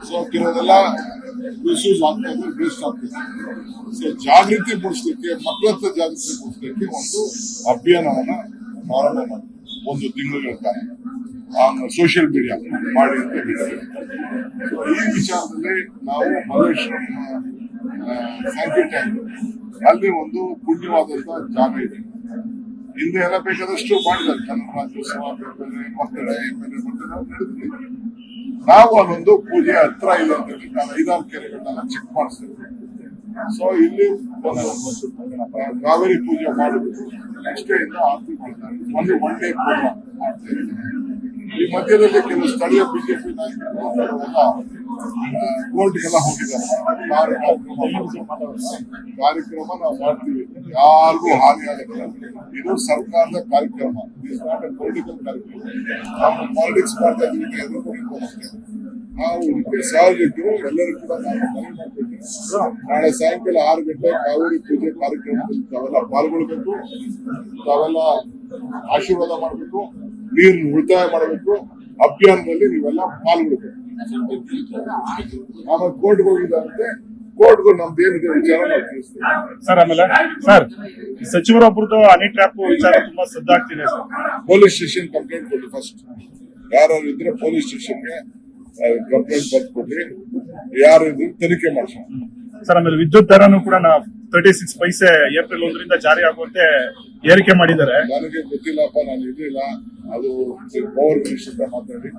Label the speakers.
Speaker 1: So ಕೆಲವೆಲ್ಲ misuse ಆಗ್ತಾ ಇದೆ, ವೇಸ್ಟ್ ಆಗ್ತಿದೆ. ಸೊ ಜಾಗೃತಿ ಮೂಡಿಸ್ಲಿಕ್ಕೆ, ಮಕ್ಕಳ ಹತ್ರ ಜಾಗೃತಿ ಮೂಡಿಸ್ಲಿಕ್ಕೆ ಒಂದು ಅಭಿಯಾನವನ್ನ ಪ್ರಾರಂಭ ಮಾಡಿ ಒಂದು ತಿಂಗಳ ಕಾಲ ಸೋಷಿಯಲ್ ಮೀಡಿಯಾ ಮಾಡಿ ಅಂತ ಹೇಳಿದ್ದಾರೆ. ಈ ವಿಚಾರದಲ್ಲಿ ನಾವು ಮಲ್ಲೇಶ್ವರಂ ಸ್ಯಾಂಕ್ಯೂ ಟ್ಯಾಂಕ್ ಅಲ್ಲಿ ಒಂದು ಪುಣ್ಯವಾದಂತಹ ಜಾಗ ಇದೆ. ಹಿಂದೆ ಎಲ್ಲ ಬೇಕಾದಷ್ಟು ಮಾಡಿದ್ದಾರೆ, ಕನ್ನಡ ರಾಜ್ಯೋತ್ಸವ, ಬರ್ತಡೆ, ನಡೆದಿದೆ. ನಾವು ಅದೊಂದು ಪೂಜೆ ಹತ್ರ ಇದೆ ಅಂತ ಹೇಳಿ ನಾನು 5-6 ಕೆರೆಗಳನ್ನ ಚೆಕ್ ಮಾಡಿಸ್ತೇವೆ. ಸೊ ಇಲ್ಲಿ ಕಾವೇರಿ ಪೂಜೆ ಮಾಡಿಬಿಟ್ಟು ನೆಕ್ಸ್ಟ್ ಡೇ ಇಂದ ಆರತಿ ಮಾಡ್ತಾರೆ. ಅಲ್ಲಿ ಒನ್ ಡೇ ಪ್ರೋಗ್ರಾಮ್ ಮಾಡ್ತಾ ಇದ್ದೀವಿ. ಈ ಮಧ್ಯದಲ್ಲಿ ಕೆಲವು ಸ್ಥಳೀಯ ಬಿಜೆಪಿ ನಾಯಕರು ಕೋರ್ಟ್ಗೆಲ್ಲ ಹೋಗಿದ್ದಾರೆ. ಕಾರ್ಯಕ್ರಮ ನಾವು ಮಾಡ್ತೀವಿ, ಯಾರಿಗೂ ಹಾನಿ ಆಗುತ್ತೆ. ಇದು ಸರ್ಕಾರದ ಕಾರ್ಯಕ್ರಮ, ಇಟ್ಸ್ ನಾಟ್ ಎ ಪೊಲಿಟಿಕಲ್ ಕಾರ್ಯಕ್ರಮ. ನಾವು ಪಾಲಿಟಿಕ್ಸ್ ಮಾಡ್ತಾ ಇದ್ದೀವಿ ಎಲ್ಲರಿಗೂ ಅಷ್ಟೇ. ನಾವು ಇದಕ್ಕೆ ಸಾರ್ವಜನಿಕರು ಎಲ್ಲರೂ ಕೂಡ ನಾವು ಮನವಿ ಮಾಡ್ತೀವಿ. ನಾಳೆ ಸಾಯಂಕಾಲ 6 ಗಂಟೆ ಕಾವೇರಿ ಪೂಜೆ ಕಾರ್ಯಕ್ರಮದಲ್ಲಿ ತಾವೆಲ್ಲ ಪಾಲ್ಗೊಳ್ಬೇಕು, ತಾವೆಲ್ಲ ಆಶೀರ್ವಾದ ಮಾಡಬೇಕು, ನೀರನ್ನು ಉಳಿತಾಯ ಮಾಡಬೇಕು. ಅಭಿಯಾನದಲ್ಲಿ ನೀವೆಲ್ಲ ಪಾಲ್ಗೊಳ್ಬೇಕು. ಆಮೇಲೆ ಕೋರ್ಟ್ಗೆ ಹೋಗಿದ್ದಾರಂತೆ, ಕೋರ್ಟ್ಗಳು ನಮ್ದೇನಿದೆ ವಿಚಾರ ನಾವು ತಿಳಿಸ್ತೀವಿ
Speaker 2: ಸರ್. ಆಮೇಲೆ ಸರ್, ಸಚಿವರೊಬ್ಬರದು ಹನಿ ಟ್ರ್ಯಾಪ್ ವಿಚಾರ ತುಂಬಾ ಸದ್ದಾಗ್ತಿದೆ ಸರ್.
Speaker 1: ಪೊಲೀಸ್ ಸ್ಟೇಷನ್ ಕಂಪ್ಲೇಂಟ್ ಕೊಡಿ ಫಸ್ಟ್. ಯಾರು ಇದ್ರೆ ಪೊಲೀಸ್ ಸ್ಟೇಷನ್ಗೆ ಕಂಪ್ಲೇಂಟ್ ಬರ್ಕೊಡ್ರಿ, ಯಾರು ಇದ್ರೆ ತನಿಖೆ ಮಾಡಿಸೋಣ
Speaker 2: ಸರ್. ಆಮೇಲೆ ವಿದ್ಯುತ್ ದರನು ಕೂಡ 36 ಪೈಸೆ ಏಪ್ರಿಲ್ 1ರಿಂದ ಜಾರಿ ಆಗುವಂತೆ ಏರಿಕೆ ಮಾಡಿದ್ದಾರೆ.
Speaker 1: ನನಗೆ ಗೊತ್ತಿಲ್ಲಪ್ಪ, ನಾನು ಇರಲಿಲ್ಲ. ಅದು ಪವರ್ ಮಿನಿಸ್ಟರ್ ಮಾತಾಡಿ